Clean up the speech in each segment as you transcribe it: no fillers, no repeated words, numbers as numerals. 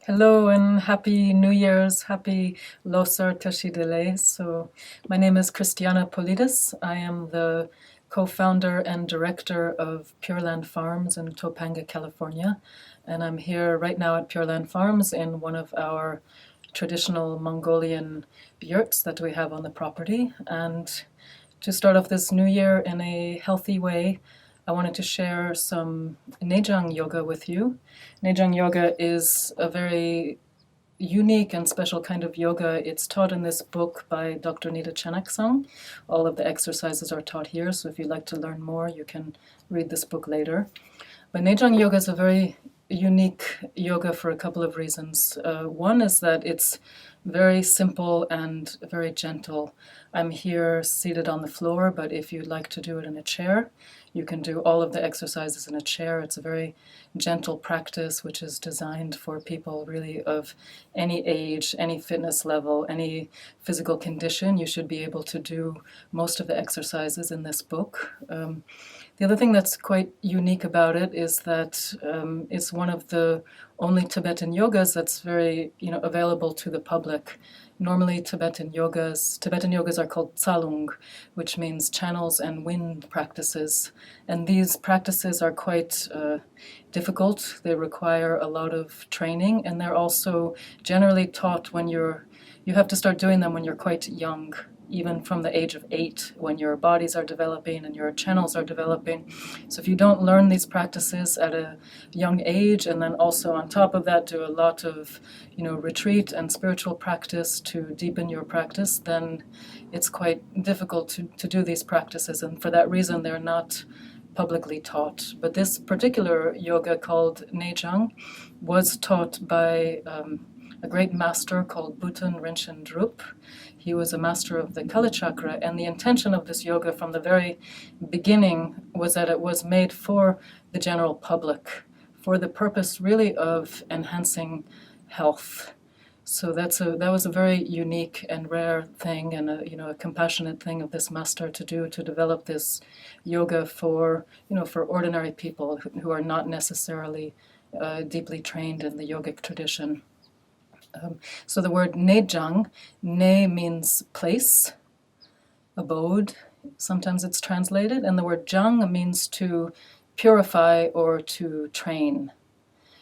Hello and happy New Year's, happy Losar Teshidele. So my name is Christiana Polites. I am the co-founder and director of Pure Land Farms in Topanga, California. And I'm here right now at Pure Land Farms in one of our traditional Mongolian yurts that we have on the property. And to start off this new year in a healthy way, I wanted to share some Nejang yoga with you. Nejang yoga is a very unique and special kind of yoga. It's taught in this book by Dr. Nida Chenaksang. All of the exercises are taught here, so if you'd like to learn more, you can read this book later. But Nejang yoga is a very unique yoga for a couple of reasons. One is that it's very simple and very gentle. I'm here seated on the floor, but if you'd like to do it in a chair, you can do all of the exercises in a chair. It's a very gentle practice which is designed for people really of any age, any fitness level, any physical condition. You should be able to do most of the exercises in this book. The other thing that's quite unique about it is that it's one of the only Tibetan yogas that's very, available to the public. Normally Tibetan yogas are called tsalung, which means channels and wind practices. And these practices are quite difficult. They require a lot of training, and they're also generally taught when you have to start doing them when you're quite young, even from the age of 8, when your bodies are developing and your channels are developing. So if you don't learn these practices at a young age, and then also on top of that do a lot of retreat and spiritual practice to deepen your practice, then it's quite difficult to do these practices, and for that reason they're not publicly taught. But this particular yoga called Nejang was taught by a great master called Bhutan Rinchen Drup. He was a master of the Kala Chakra, and the intention of this yoga from the very beginning was that it was made for the general public, for the purpose really of enhancing health. So that was a very unique and rare thing, and a compassionate thing of this master to do, to develop this yoga for ordinary people who are not necessarily deeply trained in the yogic tradition. So the word Nejang, Ne means place, abode, sometimes it's translated, and the word Jang means to purify or to train.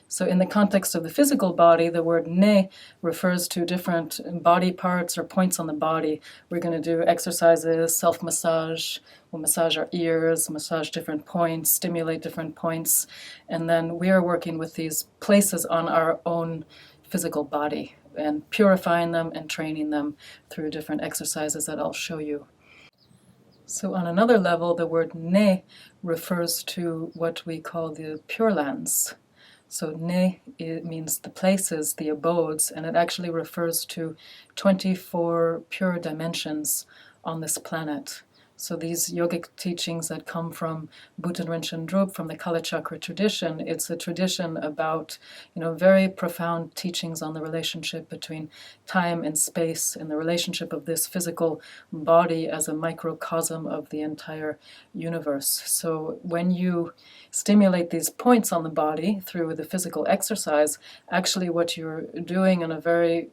So in the context of the physical body, the word Ne refers to different body parts or points on the body. We're going to do exercises, self-massage, we'll massage our ears, massage different points, stimulate different points, and then we are working with these places on our own physical body and purifying them and training them through different exercises that I'll show you. So on another level, the word Ne refers to what we call the Pure Lands. So Ne, it means the places, the abodes, and it actually refers to 24 pure dimensions on this planet. So these yogic teachings that come from Bhutan Rinchen Drup, from the Kala Chakra tradition, it's a tradition about, very profound teachings on the relationship between time and space, and the relationship of this physical body as a microcosm of the entire universe. So when you stimulate these points on the body through the physical exercise, actually what you're doing in a very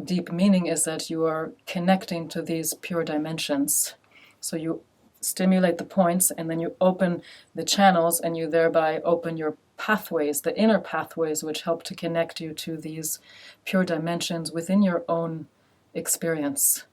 deep meaning is that you are connecting to these pure dimensions. So you stimulate the points, and then you open the channels, and you thereby open your pathways, the inner pathways, which help to connect you to these pure dimensions within your own experience.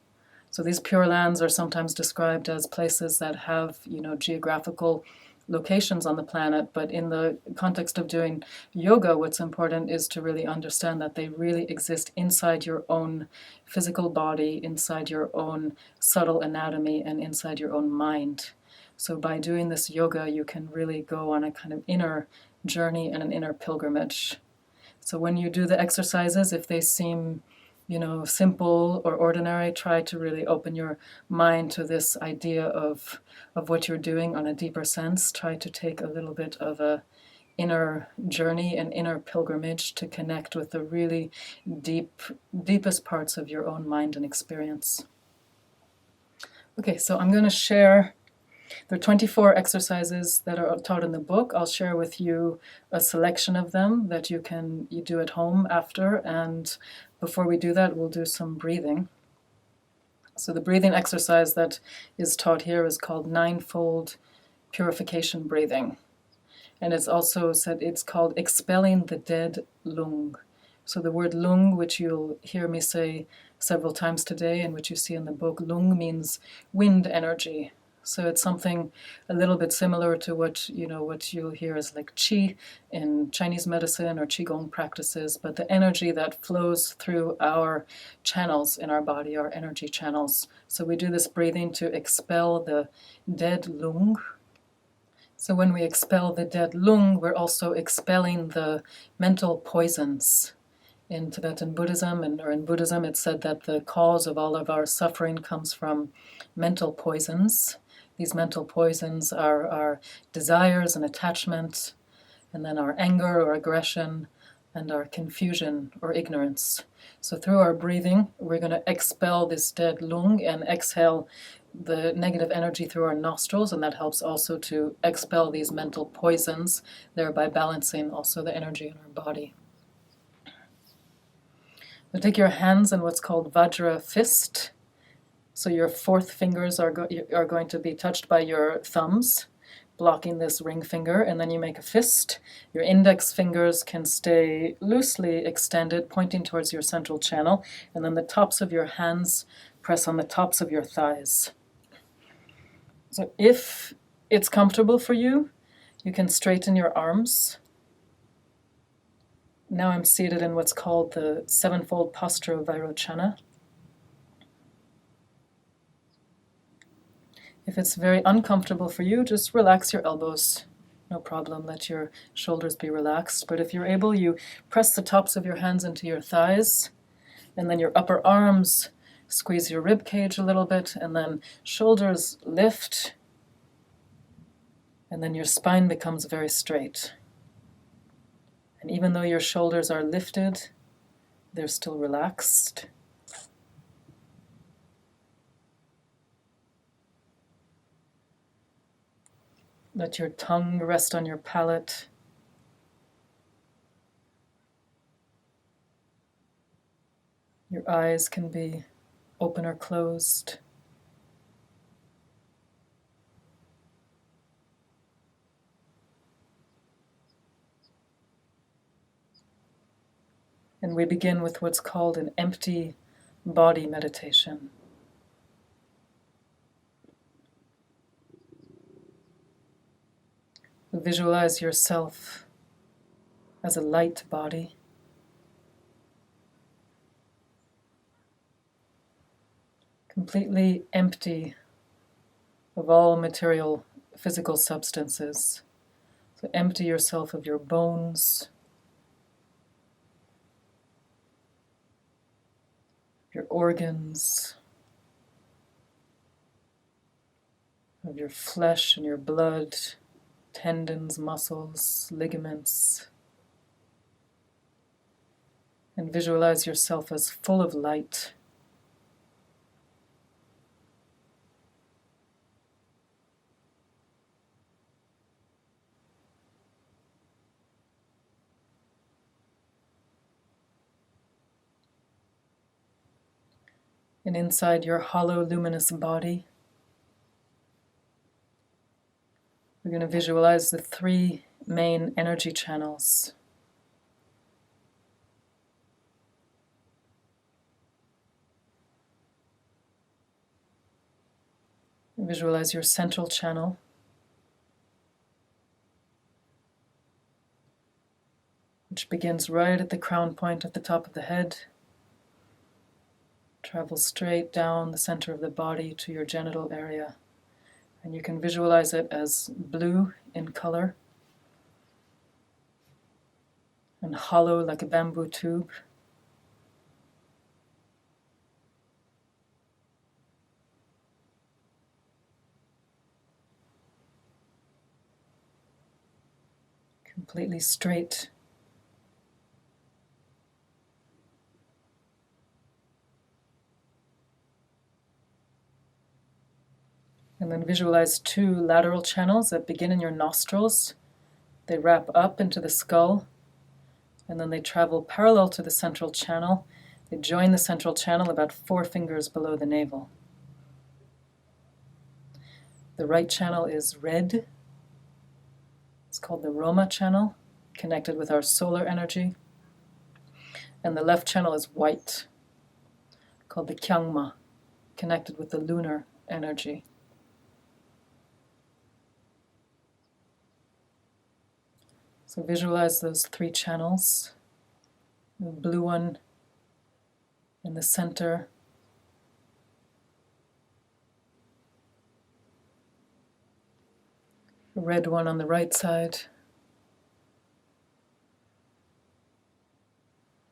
So these pure lands are sometimes described as places that have, geographical locations on the planet, but in the context of doing yoga, what's important is to really understand that they really exist inside your own physical body, inside your own subtle anatomy, and inside your own mind. So by doing this yoga, you can really go on a kind of inner journey and an inner pilgrimage. So when you do the exercises, if they seem simple or ordinary, try to really open your mind to this idea of what you're doing on a deeper sense. Try to take a little bit of a inner journey, an inner pilgrimage to connect with the really deepest parts of your own mind and experience. Okay, so I'm going to share There are 24 exercises that are taught in the book. I'll share with you a selection of them that you do at home after, and before we do that, we'll do some breathing. So the breathing exercise that is taught here is called ninefold purification breathing. And it's also said it's called expelling the dead lung. So the word lung, which you'll hear me say several times today and which you see in the book, lung means wind energy. So it's something a little bit similar to what you'll hear as like qi in Chinese medicine or qigong practices, but the energy that flows through our channels in our body, our energy channels. So we do this breathing to expel the dead lung. So when we expel the dead lung, we're also expelling the mental poisons. In Tibetan Buddhism, or in Buddhism, it's said that the cause of all of our suffering comes from mental poisons. These mental poisons are our desires and attachment, and then our anger or aggression, and our confusion or ignorance. So through our breathing, we're going to expel this dead lung and exhale the negative energy through our nostrils, and that helps also to expel these mental poisons, thereby balancing also the energy in our body. So take your hands in what's called Vajra fist. So your fourth fingers are going to be touched by your thumbs, blocking this ring finger, and then you make a fist. Your index fingers can stay loosely extended, pointing towards your central channel, and then the tops of your hands press on the tops of your thighs. So if it's comfortable for you, you can straighten your arms. Now I'm seated in what's called the sevenfold posture of Vairochana. If it's very uncomfortable for you, just relax your elbows. No problem, let your shoulders be relaxed. But if you're able, you press the tops of your hands into your thighs, and then your upper arms, squeeze your rib cage a little bit, and then shoulders lift, and then your spine becomes very straight. And even though your shoulders are lifted, they're still relaxed. Let your tongue rest on your palate. Your eyes can be open or closed. And we begin with what's called an empty body meditation. Visualize yourself as a light body. Completely empty of all material physical substances. So empty yourself of your bones, your organs, of your flesh and your blood, tendons, muscles, ligaments. And visualize yourself as full of light. And inside your hollow, luminous body, we're going to visualize the three main energy channels. Visualize your central channel, which begins right at the crown point at the top of the head, travels straight down the center of the body to your genital area. And you can visualize it as blue in color and hollow like a bamboo tube. Completely straight. And then visualize 2 lateral channels that begin in your nostrils. They wrap up into the skull, and then they travel parallel to the central channel. They join the central channel about 4 fingers below the navel. The right channel is red. It's called the Roma channel, connected with our solar energy. And the left channel is white, called the Kyangma, connected with the lunar energy. So visualize those 3 channels. The blue one in the center, the red one on the right side,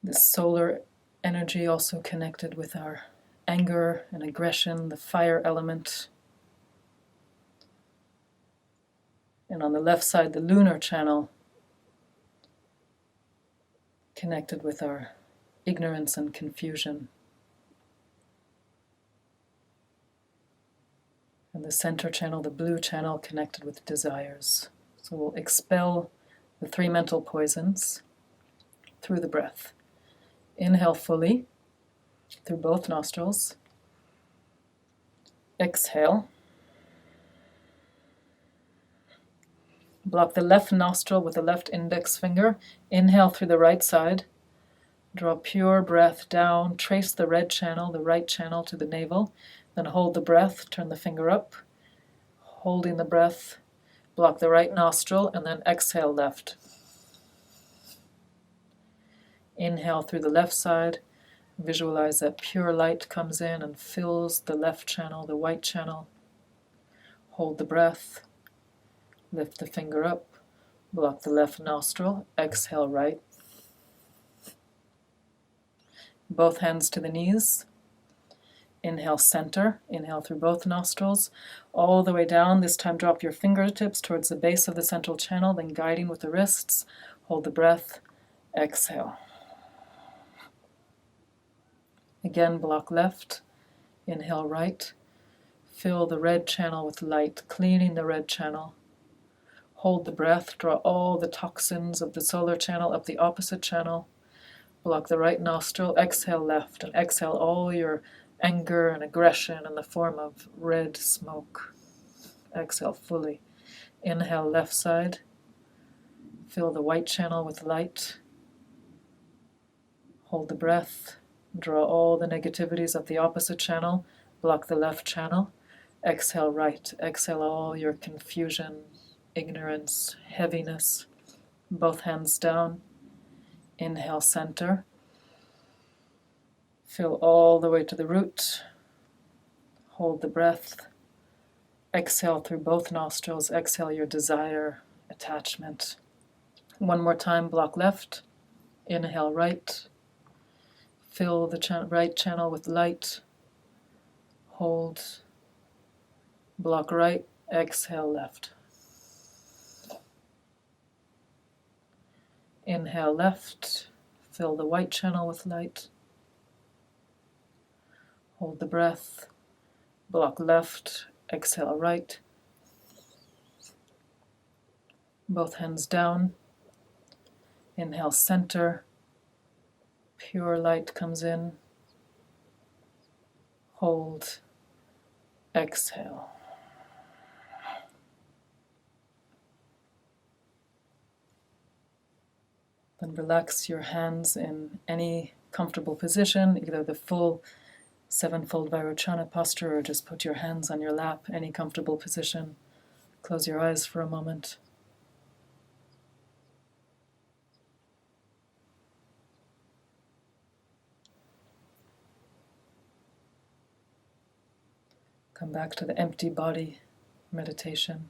the solar energy also connected with our anger and aggression, the fire element. And on the left side, the lunar channel, connected with our ignorance and confusion. And the center channel, the blue channel, connected with desires. So we'll expel the 3 mental poisons through the breath. Inhale fully through both nostrils. Exhale. Block the left nostril with the left index finger. Inhale through the right side. Draw pure breath down. Trace the red channel, the right channel, to the navel. Then hold the breath. Turn the finger up. Holding the breath. Block the right nostril and then exhale left. Inhale through the left side. Visualize that pure light comes in and fills the left channel, the white channel. Hold the breath. Lift the finger up, block the left nostril, exhale right. Both hands to the knees. Inhale center, inhale through both nostrils, all the way down. This time drop your fingertips towards the base of the central channel, then guiding with the wrists. Hold the breath, exhale. Again, block left, inhale right. Fill the red channel with light, cleaning the red channel. Hold the breath, draw all the toxins of the solar channel up the opposite channel. Block the right nostril, exhale left, and exhale all your anger and aggression in the form of red smoke. Exhale fully. Inhale left side. Fill the white channel with light. Hold the breath. Draw all the negativities up the opposite channel. Block the left channel. Exhale right. Exhale all your confusion, ignorance, heaviness. Both hands down. Inhale center. Fill all the way to the root. Hold the breath. Exhale through both nostrils. Exhale your desire, attachment. One more time, block left. Inhale right. Fill the right channel with light. Hold. Block right. Exhale left. Inhale left, fill the white channel with light. Hold the breath, block left, exhale right. Both hands down. Inhale center, pure light comes in. Hold, exhale. Then relax your hands in any comfortable position, either the full 7-fold Vairochana posture or just put your hands on your lap, any comfortable position. Close your eyes for a moment. Come back to the empty body meditation.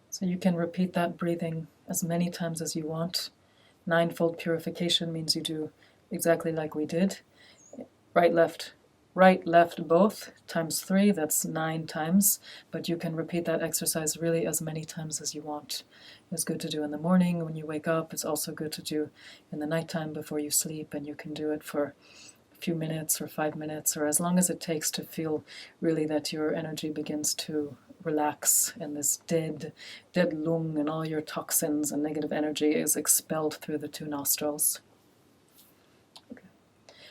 So you can repeat that breathing as many times as you want. Ninefold purification means you do exactly like we did. Right, left, both, times 3, that's 9 times, but you can repeat that exercise really as many times as you want. It's good to do in the morning when you wake up. It's also good to do in the nighttime before you sleep, and you can do it for a few minutes or 5 minutes, or as long as it takes to feel really that your energy begins to relax and this dead lung and all your toxins and negative energy is expelled through the 2 nostrils.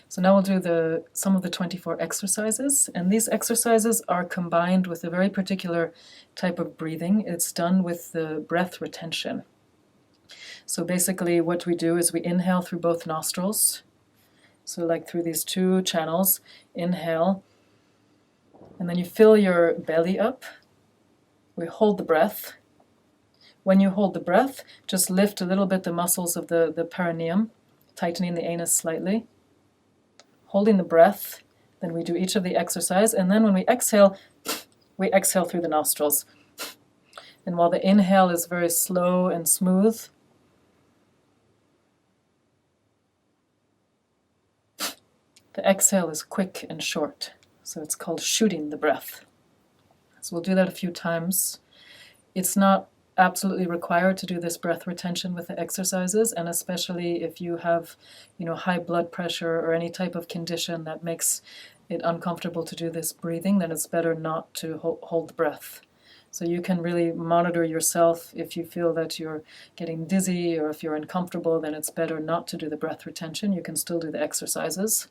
So now we'll do some of the 24 exercises, and these exercises are combined with a very particular type of breathing. It's done with the breath retention. So basically what we do is we inhale through both nostrils, so like through these 2 channels, inhale, and then you fill your belly up. We hold the breath. When you hold the breath, just lift a little bit the muscles of the perineum, tightening the anus slightly. Holding the breath, then we do each of the exercise, and then when we exhale through the nostrils. And while the inhale is very slow and smooth, the exhale is quick and short. So it's called shooting the breath. So we'll do that a few times. It's not absolutely required to do this breath retention with the exercises, and especially if you have, high blood pressure or any type of condition that makes it uncomfortable to do this breathing, then it's better not to hold the breath. So you can really monitor yourself. If you feel that you're getting dizzy or if you're uncomfortable, then it's better not to do the breath retention. You can still do the exercises.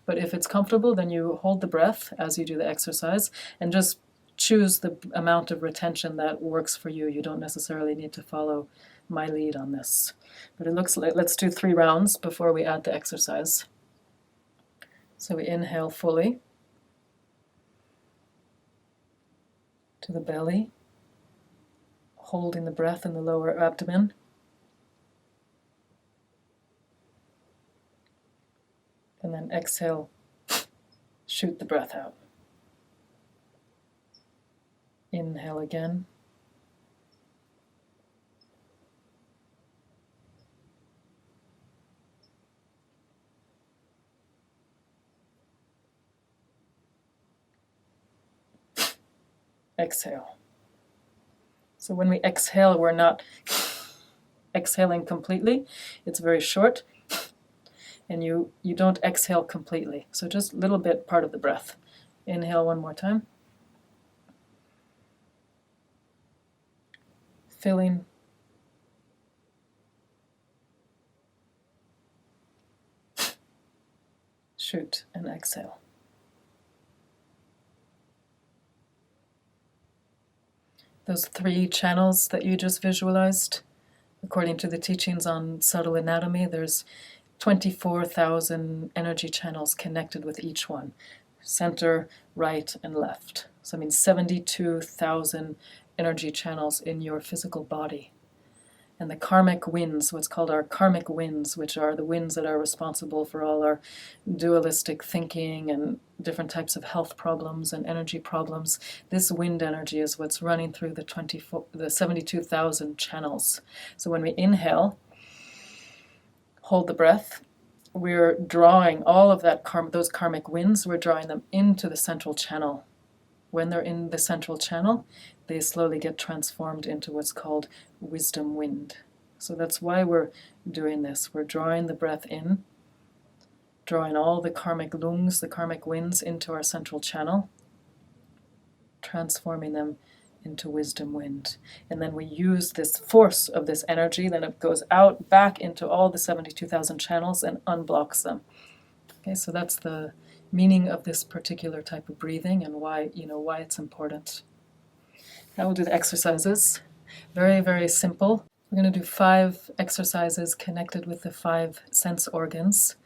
But if it's comfortable, then you hold the breath as you do the exercise and just choose the amount of retention that works for you. You don't necessarily need to follow my lead on this. But it looks like, let's do 3 rounds before we add the exercise. So we inhale fully to the belly, holding the breath in the lower abdomen. And then exhale, shoot the breath out. Inhale again. Exhale. So when we exhale, we're not exhaling completely. It's very short. And you don't exhale completely. So just a little bit, part of the breath. Inhale one more time. Filling. Shoot and exhale. Those 3 channels that you just visualized, according to the teachings on subtle anatomy, there's 24,000 energy channels connected with each one. Center, right, and left. So I mean 72,000 energy channels in your physical body. And the karmic winds, what's called our karmic winds, which are the winds that are responsible for all our dualistic thinking and different types of health problems and energy problems, this wind energy is what's running through the 72,000 channels. So when we inhale, hold the breath, we're drawing all of those karmic winds, we're drawing them into the central channel. When they're in the central channel, they slowly get transformed into what's called wisdom wind. So that's why we're doing this. We're drawing the breath in, drawing all the karmic lungs, the karmic winds into our central channel, transforming them into wisdom wind. And then we use this force of this energy, then it goes out back into all the 72,000 channels and unblocks them. Okay, so that's the meaning of this particular type of breathing and why it's important. Now we'll do the exercises. Very, very simple. We're going to do 5 exercises connected with the 5 sense organs.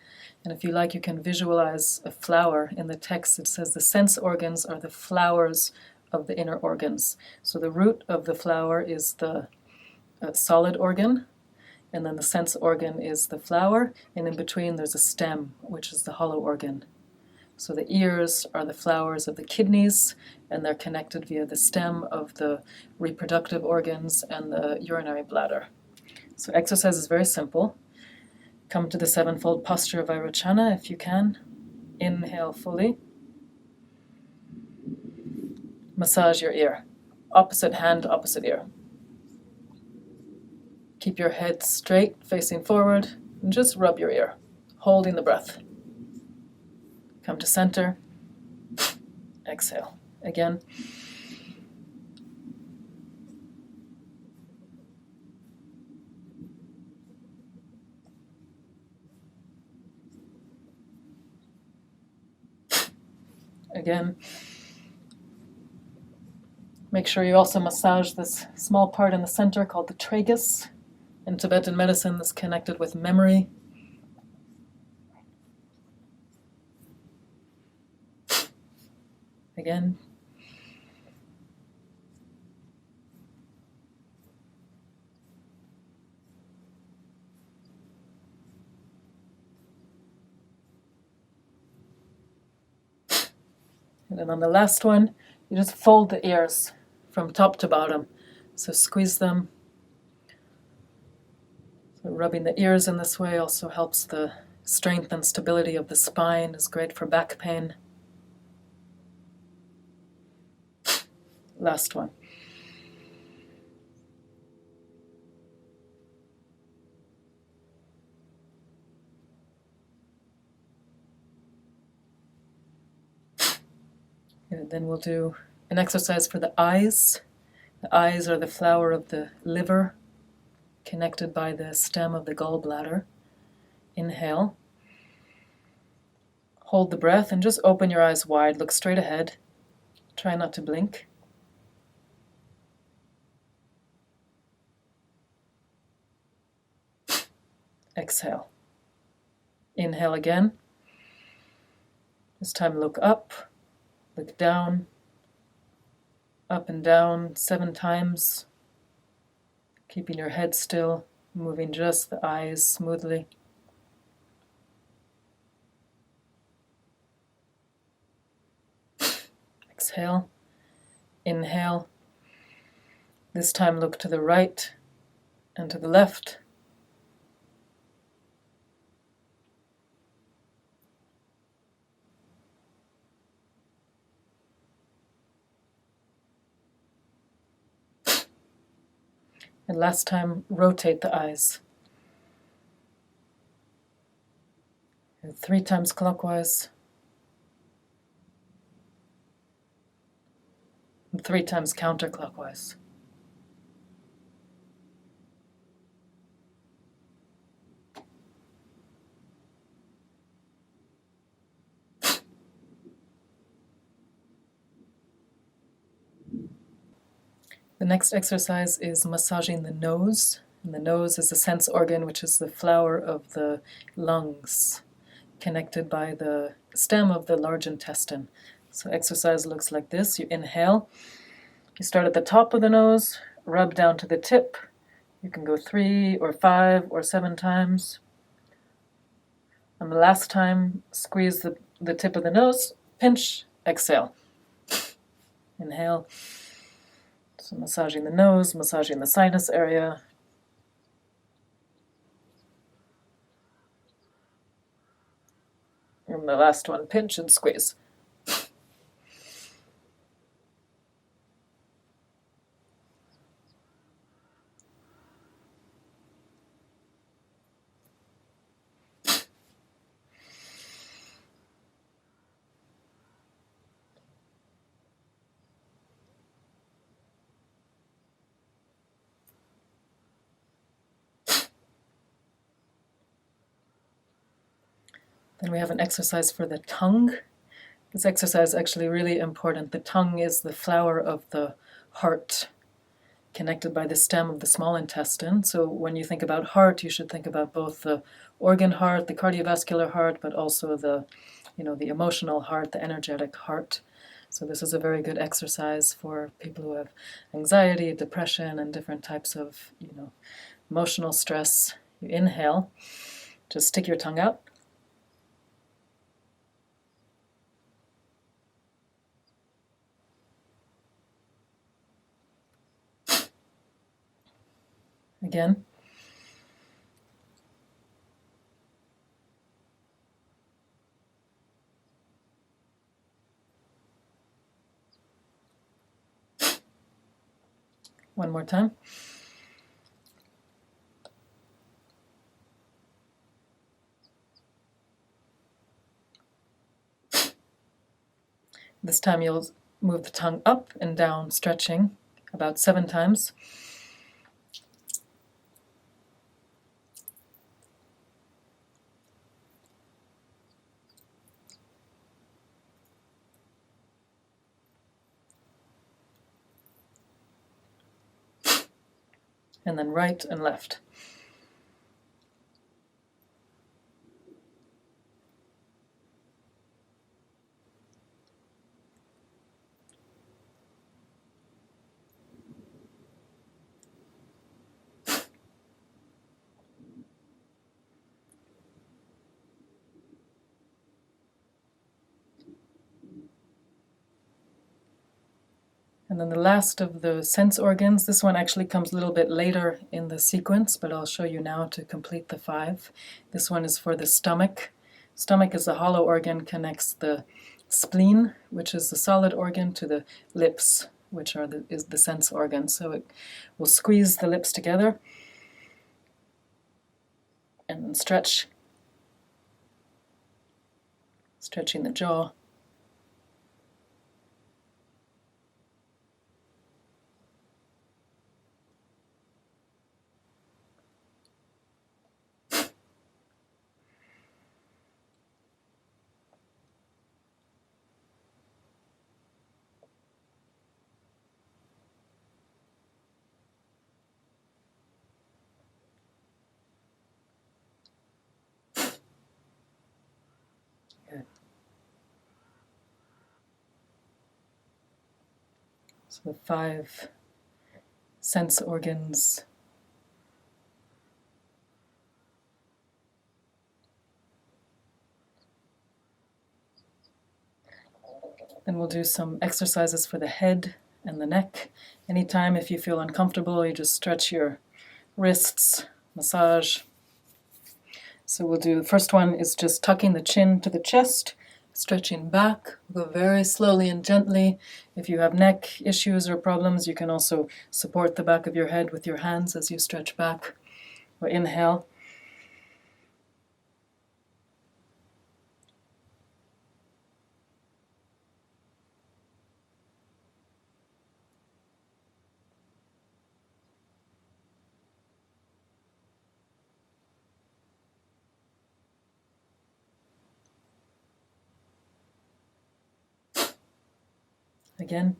And if you like, you can visualize a flower. In the text, it says the sense organs are the flowers of the inner organs. So the root of the flower is the solid organ, and then the sense organ is the flower, and in between there's a stem, which is the hollow organ. So the ears are the flowers of the kidneys, and they're connected via the stem of the reproductive organs and the urinary bladder. So exercise is very simple. Come to the sevenfold posture of Vairochana if you can. Inhale fully. Massage your ear. Opposite hand, opposite ear. Keep your head straight, facing forward, and just rub your ear, holding the breath. Come to center. Exhale. Again. Again. Make sure you also massage this small part in the center called the tragus. In Tibetan medicine, that's connected with memory. Again. And then on the last one, you just fold the ears from top to bottom. So squeeze them. So rubbing the ears in this way also helps the strength and stability of the spine, is great for back pain. Last one. And then we'll do an exercise for the eyes. The eyes are the flower of the liver, connected by the stem of the gallbladder. Inhale. Hold the breath and just open your eyes wide. Look straight ahead. Try not to blink. Exhale. Inhale again. This time look up, look down, up and down 7 times, keeping your head still, moving just the eyes smoothly. Exhale. Inhale. This time look to the right and to the left. And last time, rotate the eyes. And 3 times clockwise. And 3 times counterclockwise. The next exercise is massaging the nose. And the nose is a sense organ, which is the flower of the lungs, connected by the stem of the large intestine. So exercise looks like this. You inhale. You start at the top of the nose, rub down to the tip. You can go 3 or 5 or 7 times. And the last time, squeeze the tip of the nose, pinch, exhale. Inhale. So massaging the nose, massaging the sinus area. And the last one, pinch and squeeze. Then we have an exercise for the tongue. This exercise is actually really important. The tongue is the flower of the heart, connected by the stem of the small intestine. So when you think about heart, you should think about both the organ heart, the cardiovascular heart, but also the emotional heart, the energetic heart. So this is a very good exercise for people who have anxiety, depression, and different types of, emotional stress. You inhale, just stick your tongue out. Again. One more time. This time you'll move the tongue up and down, stretching about 7 times. And then right and left. And then the last of the sense organs, this one actually comes a little bit later in the sequence, but I'll show you now to complete the 5. This one is for the stomach. Stomach is a hollow organ, connects the spleen, which is the solid organ, to the lips, which is the sense organ. So it will squeeze the lips together and then stretching the jaw. Good. So the 5 sense organs. Then we'll do some exercises for the head and the neck. Anytime if you feel uncomfortable, you just stretch your wrists, massage. So we'll do, the first one is just tucking the chin to the chest, stretching back. We'll go very slowly and gently. If you have neck issues or problems, you can also support the back of your head with your hands as you stretch back. Or inhale. Again.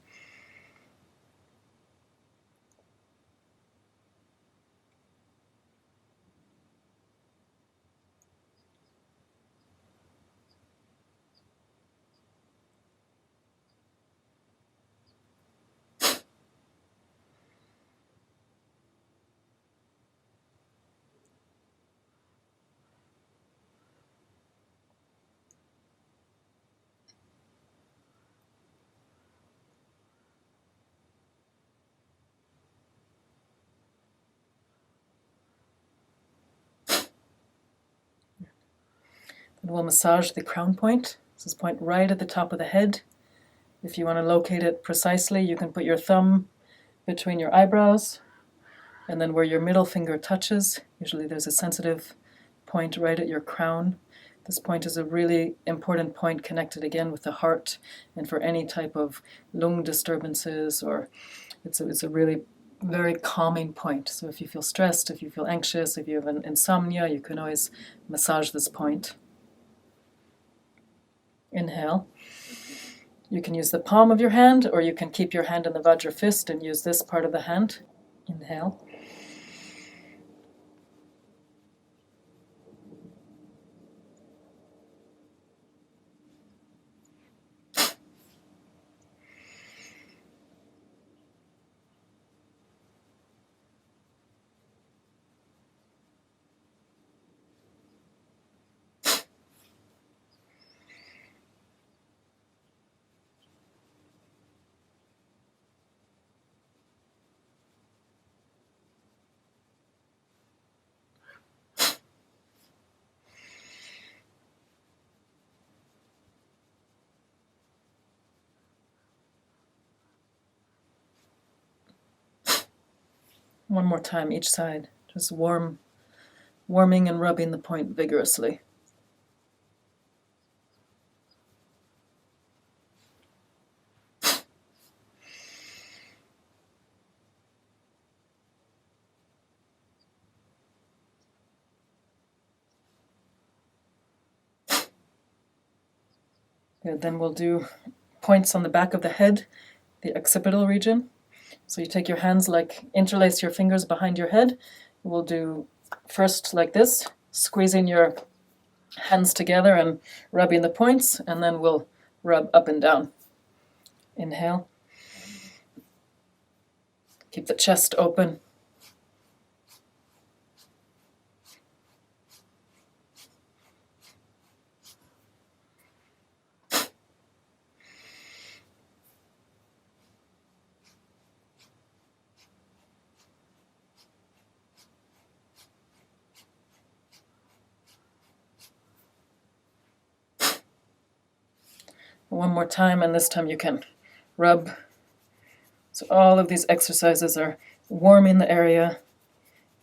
And we'll massage the crown point. This is point right at the top of the head. If you want to locate it precisely, you can put your thumb between your eyebrows, and then where your middle finger touches, usually there's a sensitive point right at your crown. This point is a really important point, connected again with the heart, and for any type of lung disturbances, or it's a really very calming point. So if you feel stressed, if you feel anxious, if you have an insomnia, you can always massage this point. Inhale. You can use the palm of your hand, or you can keep your hand in the Vajra fist and use this part of the hand. Inhale. One more time each side. Just warming and rubbing the point vigorously. Good. Then we'll do points on the back of the head, the occipital region. So you take your hands, like interlace your fingers behind your head. We'll do first like this, squeezing your hands together and rubbing the points, and then we'll rub up and down. Inhale. Keep the chest open. One more time, and this time you can rub. So all of these exercises are warming the area,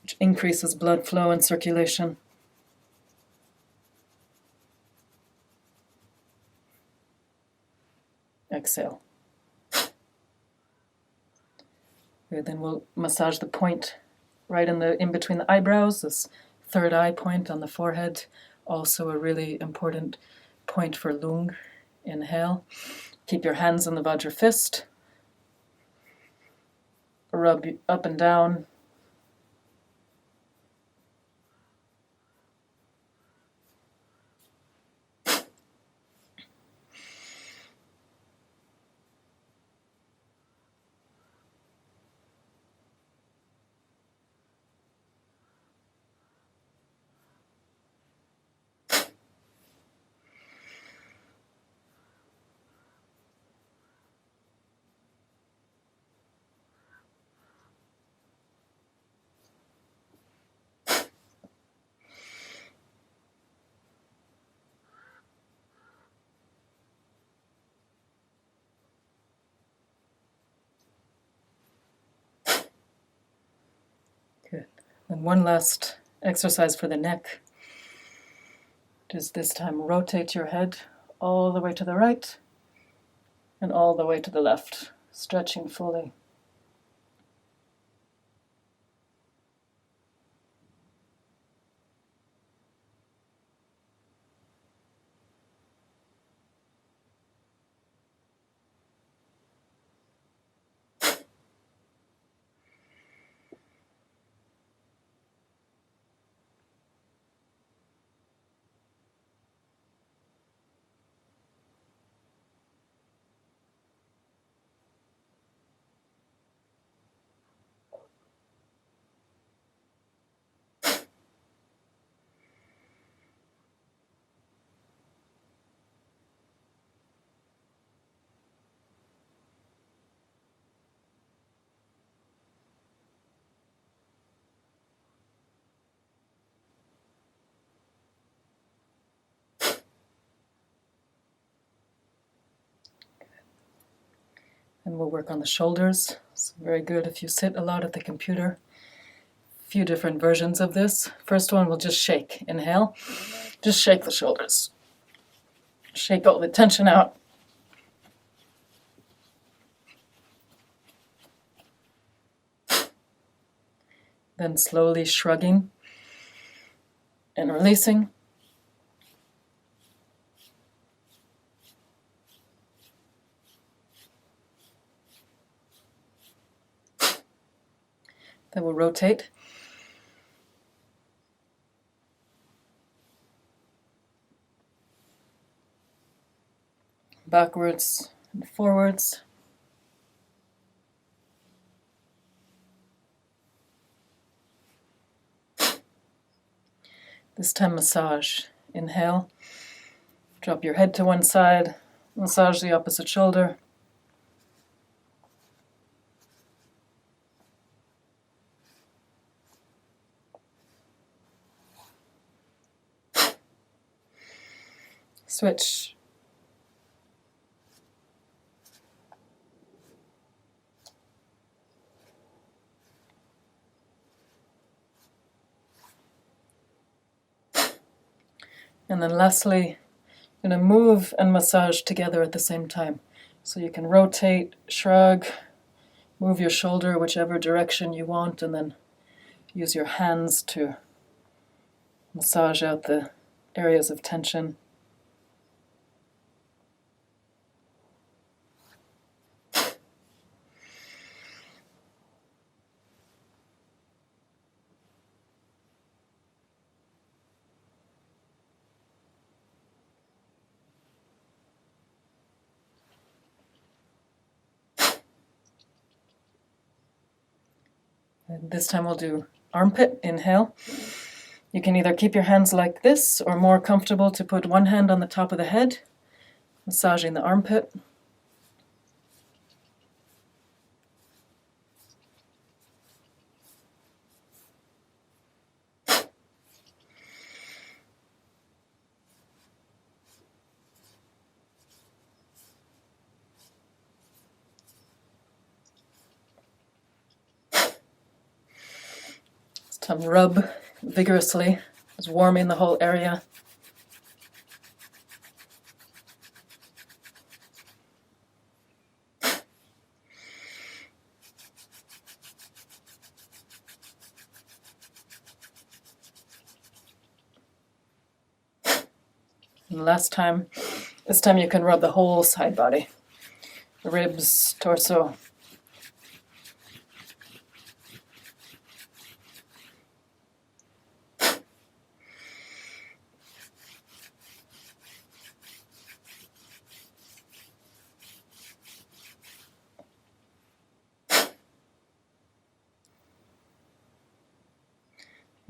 which increases blood flow and circulation. Exhale. Good, then we'll massage the point right in between the eyebrows, this third eye point on the forehead, also a really important point for lung. Inhale. Keep your hands in the Vajra fist. Rub up and down. Good. And one last exercise for the neck. Just this time rotate your head all the way to the right and all the way to the left, stretching fully. And we'll work on the shoulders. It's very good if you sit a lot at the computer. A few different versions of this. First one, we'll just shake. Inhale. Just shake the shoulders. Shake all the tension out. Then slowly shrugging and releasing. Then we'll rotate. Backwards and forwards. This time massage. Inhale. Drop your head to one side. Massage the opposite shoulder. Switch. And then lastly, I'm going to move and massage together at the same time. So you can rotate, shrug, move your shoulder whichever direction you want, and then use your hands to massage out the areas of tension. And this time we'll do armpit, inhale. You can either keep your hands like this or more comfortable to put one hand on the top of the head, massaging the armpit. This time rub vigorously, just warming the whole area. And this time you can rub the whole side body, the ribs, torso.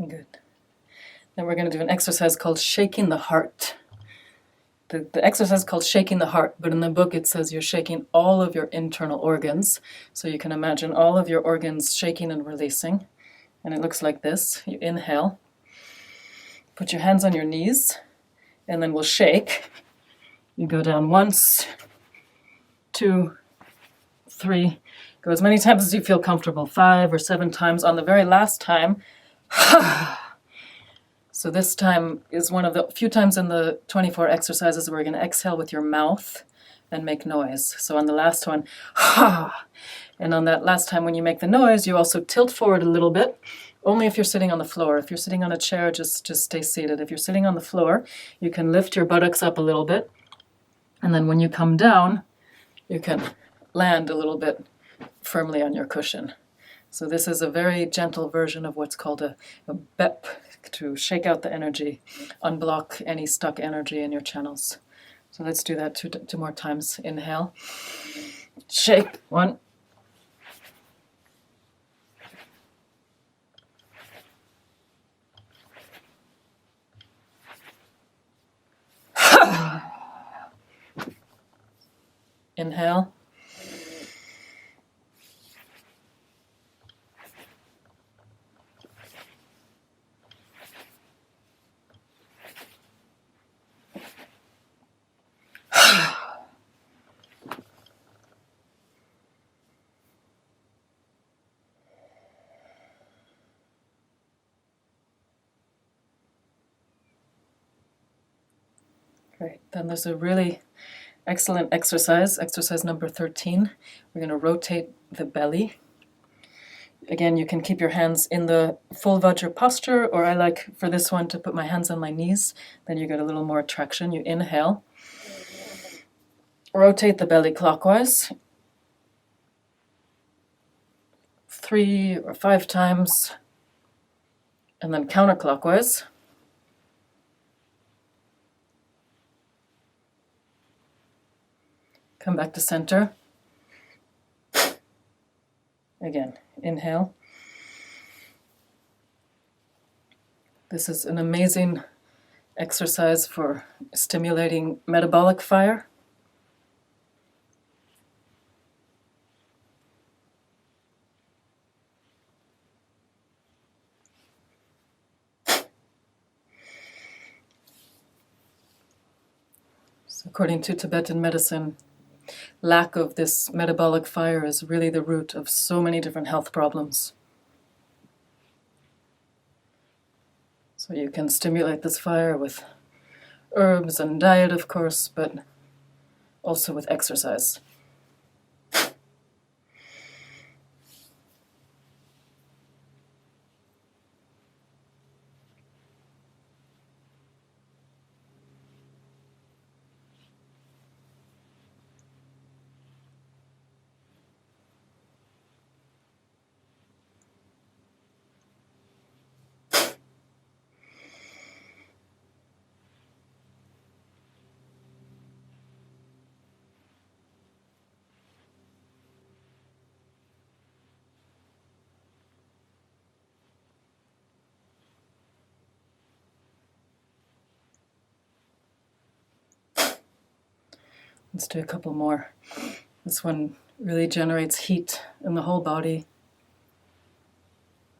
Good. Then we're going to do an exercise called shaking the heart. The exercise is called shaking the heart, but in the book it says you're shaking all of your internal organs. So you can imagine all of your organs shaking and releasing. And it looks like this. You inhale, put your hands on your knees, and then we'll shake. You go down once, 2, 3. Go as many times as you feel comfortable, 5 or 7 times. On the very last time, so this time is one of the few times in the 24 exercises where you're going to exhale with your mouth and make noise. So on the last one, and on that last time when you make the noise, you also tilt forward a little bit, only if you're sitting on the floor. If you're sitting on a chair, just stay seated. If you're sitting on the floor, you can lift your buttocks up a little bit, and then when you come down, you can land a little bit firmly on your cushion. So this is a very gentle version of what's called a BEP, to shake out the energy, unblock any stuck energy in your channels. So let's do that two more times. Inhale, shake, 1. Inhale. Great. Then there's a really excellent exercise number 13. We're going to rotate the belly. Again, you can keep your hands in the full Vajra posture, or I like for this one to put my hands on my knees. Then you get a little more traction. You inhale. Rotate the belly clockwise. 3 or 5 times. And then counterclockwise. Come back to center. Again, inhale. This is an amazing exercise for stimulating metabolic fire. So according to Tibetan medicine, lack of this metabolic fire is really the root of so many different health problems. So you can stimulate this fire with herbs and diet, of course, but also with exercise. Let's do a couple more. This one really generates heat in the whole body.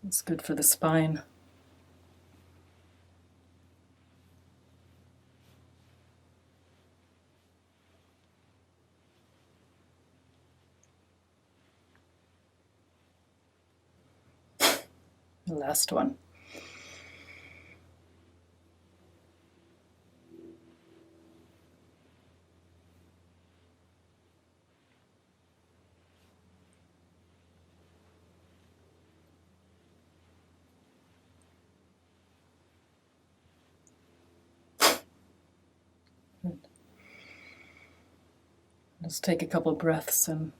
It's good for the spine. The last one. Just take a couple breaths and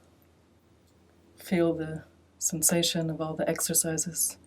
feel the sensation of all the exercises.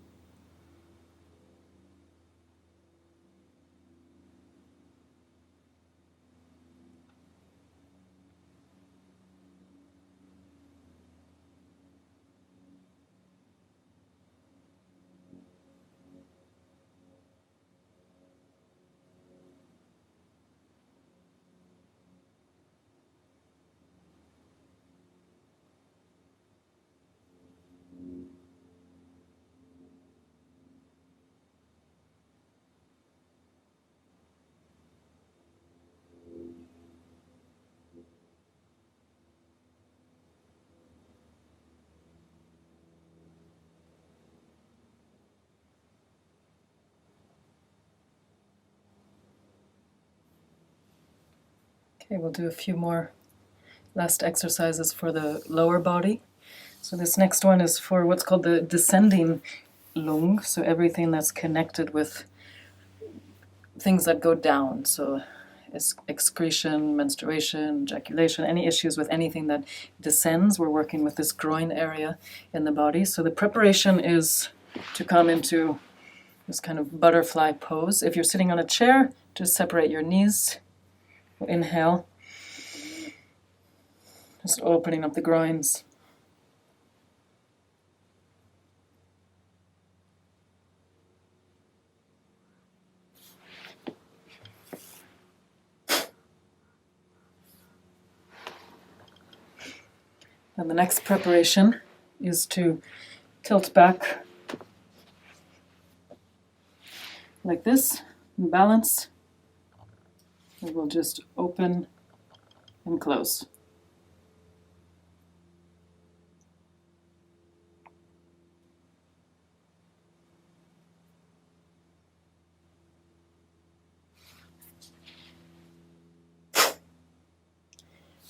Okay, we'll do a few more last exercises for the lower body. So this next one is for what's called the descending lung, so everything that's connected with things that go down, so excretion, menstruation, ejaculation, any issues with anything that descends. We're working with this groin area in the body. So the preparation is to come into this kind of butterfly pose. If you're sitting on a chair, just separate your knees. Inhale, just opening up the groins. And the next preparation is to tilt back like this, and balance. And we'll just open and close.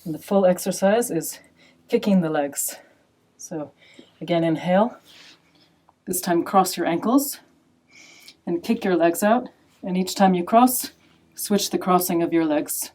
And the full exercise is kicking the legs. So again, inhale. This time cross your ankles and kick your legs out. And each time you cross, switch the crossing of your legs.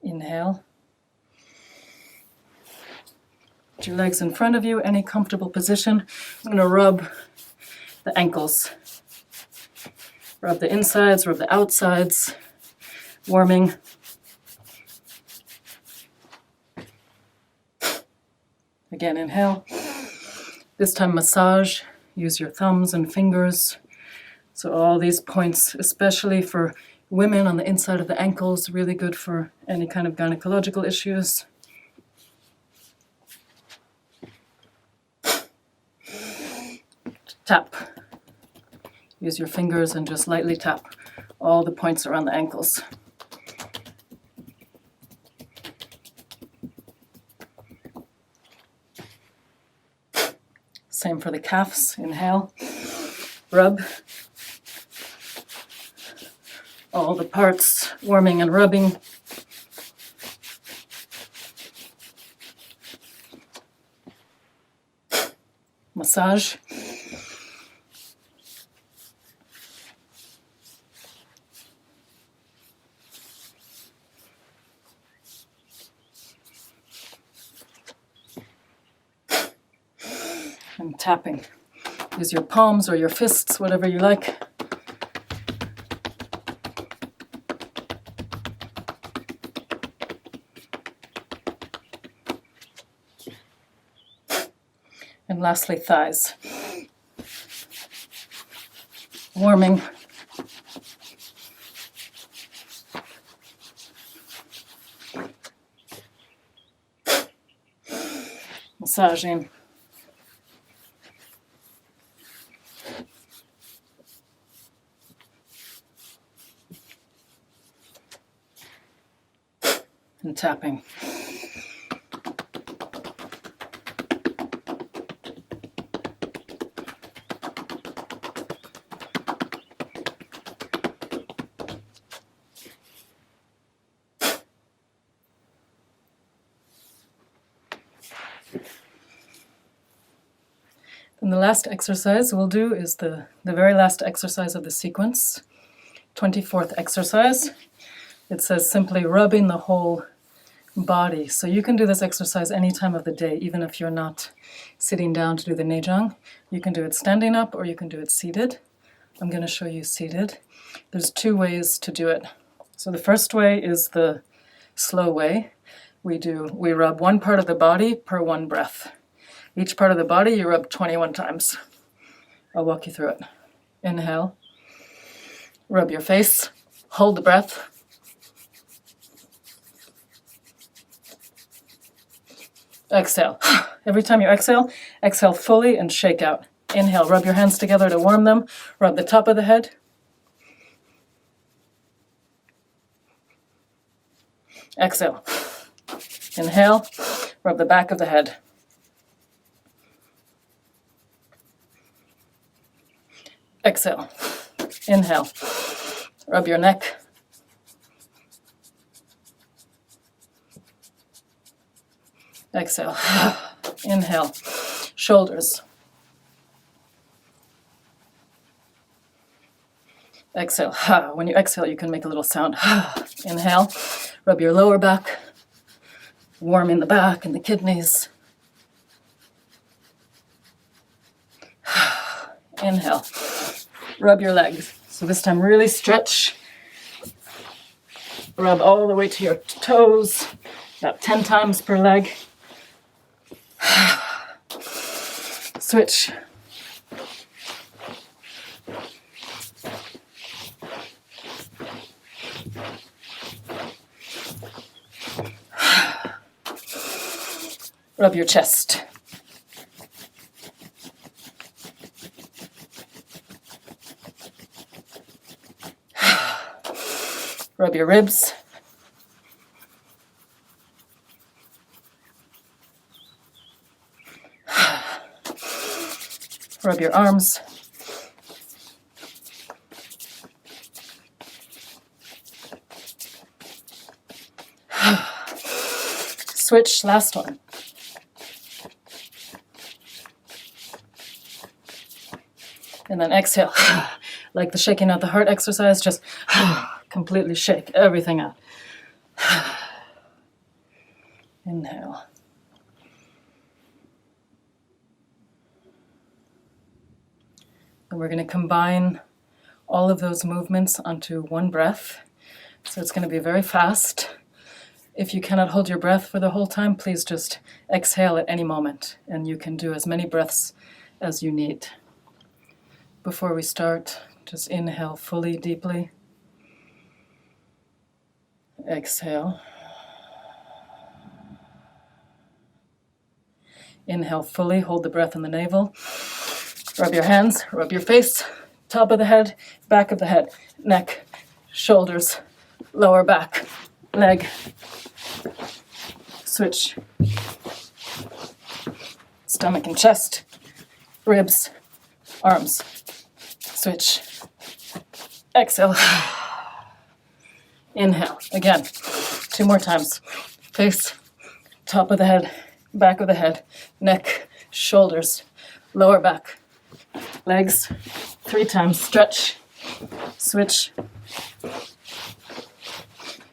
Inhale. Put your legs in front of you, any comfortable position. I'm going to rub the ankles. Rub the insides, rub the outsides, warming. Again, inhale. This time massage. Use your thumbs and fingers. So all these points, especially for women on the inside of the ankles, really good for any kind of gynecological issues. Tap. Use your fingers and just lightly tap all the points around the ankles. Same for the calves. Inhale. Rub. All the parts, warming and rubbing. Massage. And tapping. Use your palms or your fists, whatever you like. And lastly, thighs. Warming. Massaging. And tapping. And the last exercise we'll do is the very last exercise of the sequence, 24th exercise. It says simply rubbing the whole body. So you can do this exercise any time of the day, even if you're not sitting down to do the Nejang. You can do it standing up or you can do it seated. I'm going to show you seated. There's two ways to do it. So the first way is the slow way. We rub one part of the body per one breath. Each part of the body you rub 21 times. I'll walk you through it. Inhale. Rub your face. Hold the breath. Exhale. Every time you exhale, exhale fully and shake out. Inhale. Rub your hands together to warm them. Rub the top of the head. Exhale. Inhale. Rub the back of the head. Exhale. Inhale. Rub your neck. Exhale. Inhale. Shoulders. Exhale. When you exhale, you can make a little sound. Inhale. Rub your lower back. Warming the back and the kidneys. Inhale. Rub your legs. So this time really stretch. Rub all the way to your toes, about 10 times per leg. Switch. Rub your chest. Rub your ribs. Rub your arms. Switch, last one. And then exhale. Like the shaking out the heart exercise, just completely shake everything out. Inhale. And we're going to combine all of those movements onto one breath. So it's going to be very fast. If you cannot hold your breath for the whole time, please just exhale at any moment, and you can do as many breaths as you need. Before we start, just inhale fully, deeply. Exhale. Inhale fully, hold the breath in the navel. Rub your hands, rub your face, top of the head, back of the head, neck, shoulders, lower back, leg. Switch. Stomach and chest, ribs, arms. Switch. Exhale. Inhale. Again. 2 more times. Face, top of the head, back of the head, neck, shoulders, lower back, legs. 3 times. Stretch. Switch.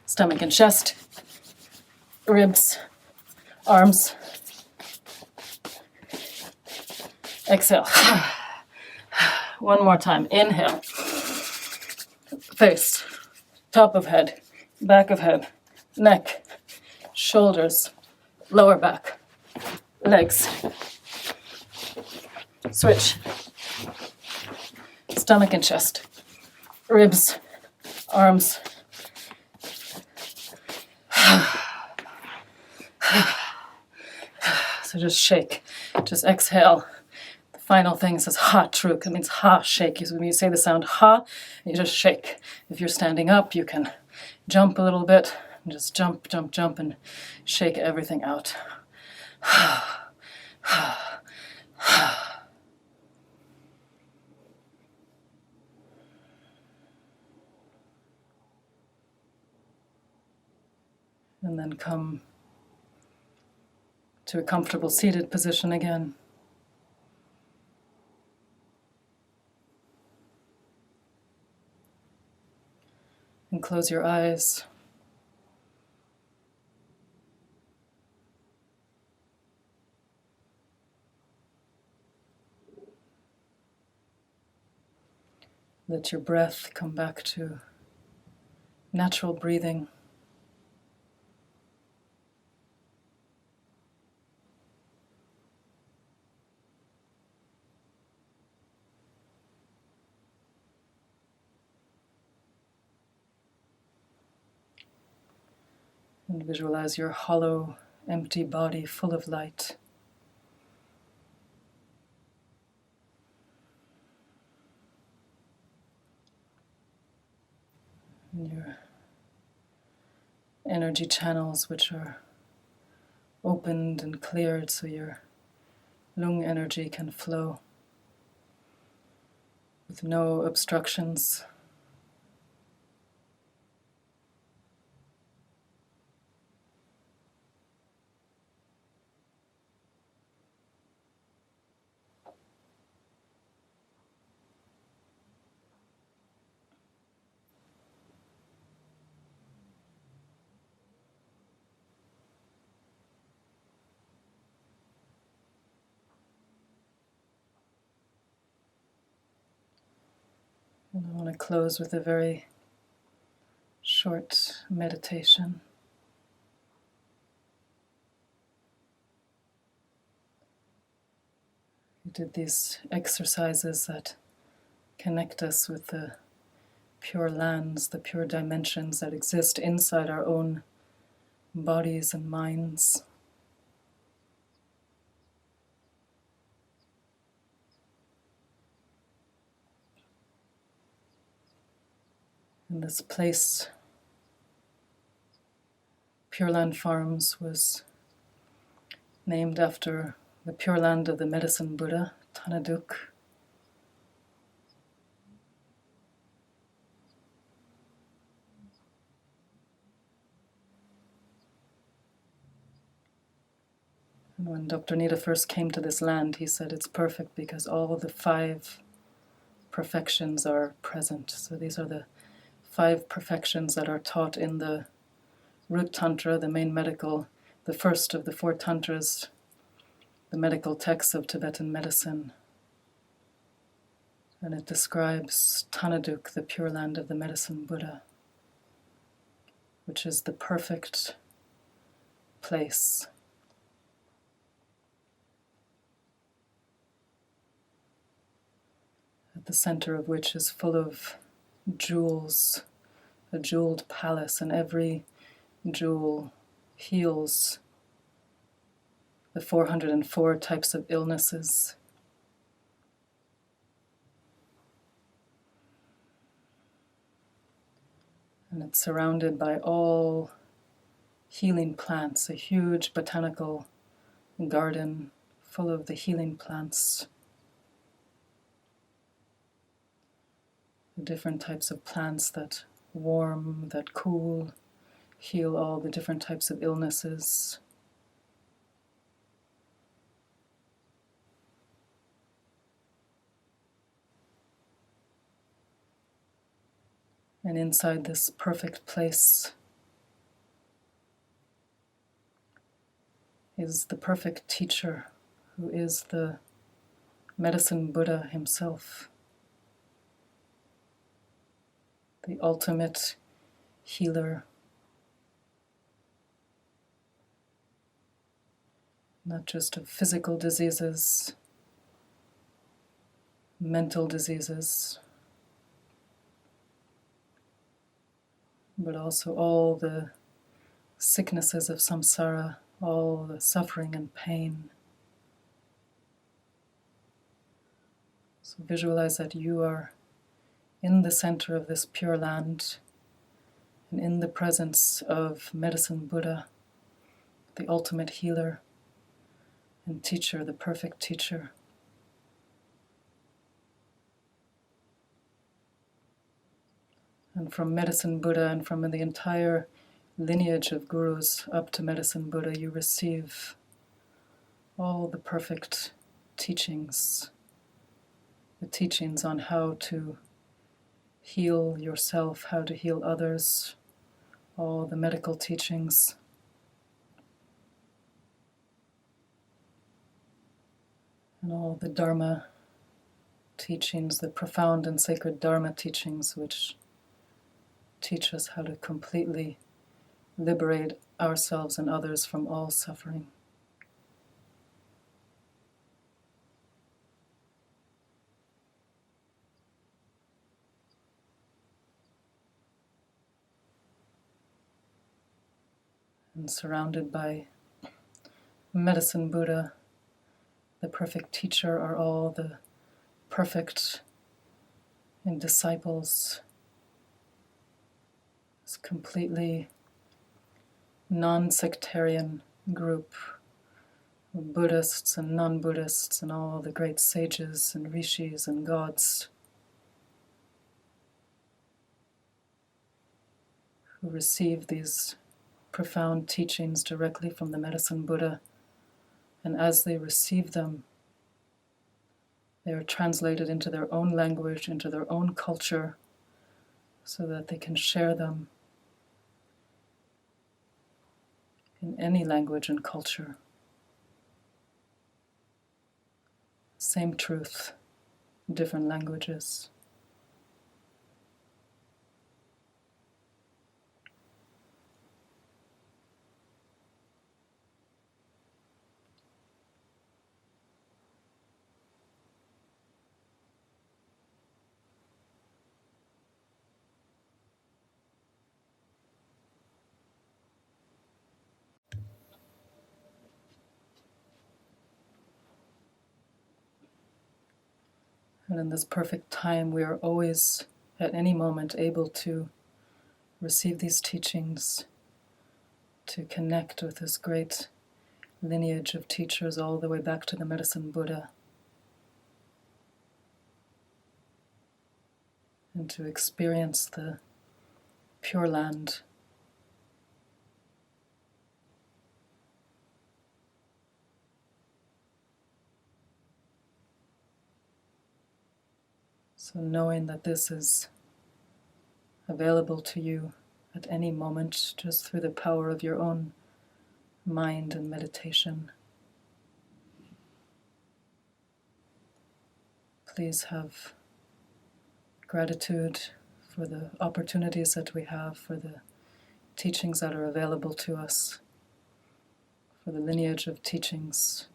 Stomach and chest, ribs, arms. Exhale. 1 more time. Inhale. Face, top of head, back of head, neck, shoulders, lower back, legs. Switch. Stomach and chest, ribs, arms. So just shake. Just exhale. The final thing says ha truk. It means ha, shake. When you say the sound ha, you just shake. If you're standing up, you can jump a little bit. And just jump, jump, jump, and shake everything out. And then come to a comfortable seated position again. And close your eyes. Let your breath come back to natural breathing. And visualize your hollow, empty body full of light. And your energy channels, which are opened and cleared so your lung energy can flow with no obstructions. And I want to close with a very short meditation. We did these exercises that connect us with the pure lands, the pure dimensions that exist inside our own bodies and minds. And this place, Pure Land Farms, was named after the Pure Land of the Medicine Buddha, Tanaduk. And when Dr. Nida first came to this land, he said it's perfect because all the 5 perfections are present. So these are the 5 perfections that are taught in the Root Tantra, the main medical, the first of the 4 tantras, the medical texts of Tibetan medicine. And it describes Tanaduk, the Pure Land of the Medicine Buddha, which is the perfect place. At the center of which is full of jewels, a jeweled palace, and every jewel heals the 404 types of illnesses. And it's surrounded by all healing plants, a huge botanical garden full of the healing plants, the different types of plants that warm, that cool, heal all the different types of illnesses. And inside this perfect place is the perfect teacher, who is the Medicine Buddha himself, the ultimate healer, not just of physical diseases, mental diseases, but also all the sicknesses of samsara, all the suffering and pain. So visualize that you are in the center of this pure land and in the presence of Medicine Buddha, the ultimate healer and teacher, the perfect teacher. And from Medicine Buddha and from the entire lineage of gurus up to Medicine Buddha, you receive all the perfect teachings, the teachings on how to heal yourself, how to heal others, all the medical teachings. And all the Dharma teachings, the profound and sacred Dharma teachings, which teach us how to completely liberate ourselves and others from all suffering. And surrounded by Medicine Buddha, the perfect teacher, are all the perfect and disciples. This completely non-sectarian group of Buddhists and non-Buddhists and all the great sages and rishis and gods who receive these profound teachings directly from the Medicine Buddha. And as they receive them, they are translated into their own language, into their own culture, so that they can share them in any language and culture. Same truth, different languages. And in this perfect time, we are always, at any moment, able to receive these teachings, to connect with this great lineage of teachers all the way back to the Medicine Buddha, and to experience the Pure Land. So knowing that this is available to you at any moment, just through the power of your own mind and meditation. Please have gratitude for the opportunities that we have, for the teachings that are available to us, for the lineage of teachings.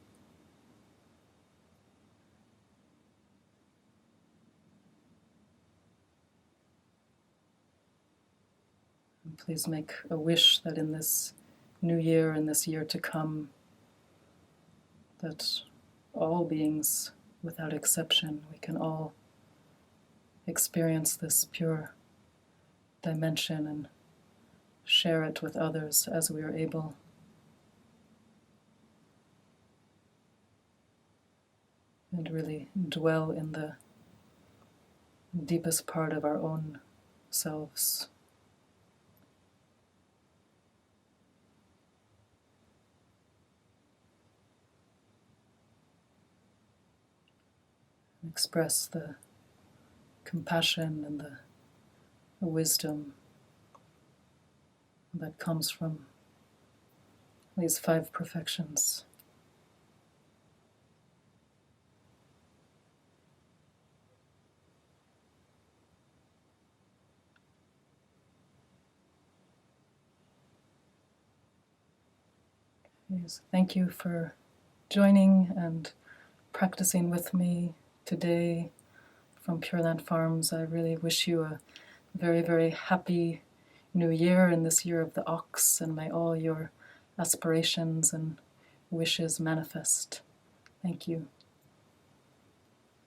And please make a wish that in this new year and this year to come, that all beings, without exception, we can all experience this pure dimension and share it with others as we are able. And really dwell in the deepest part of our own selves. Express the compassion and the wisdom that comes from these 5 perfections. Yes, thank you for joining and practicing with me today from Pure Land Farms. I really wish you a very, very happy new year in this year of the ox, and may all your aspirations and wishes manifest. Thank you.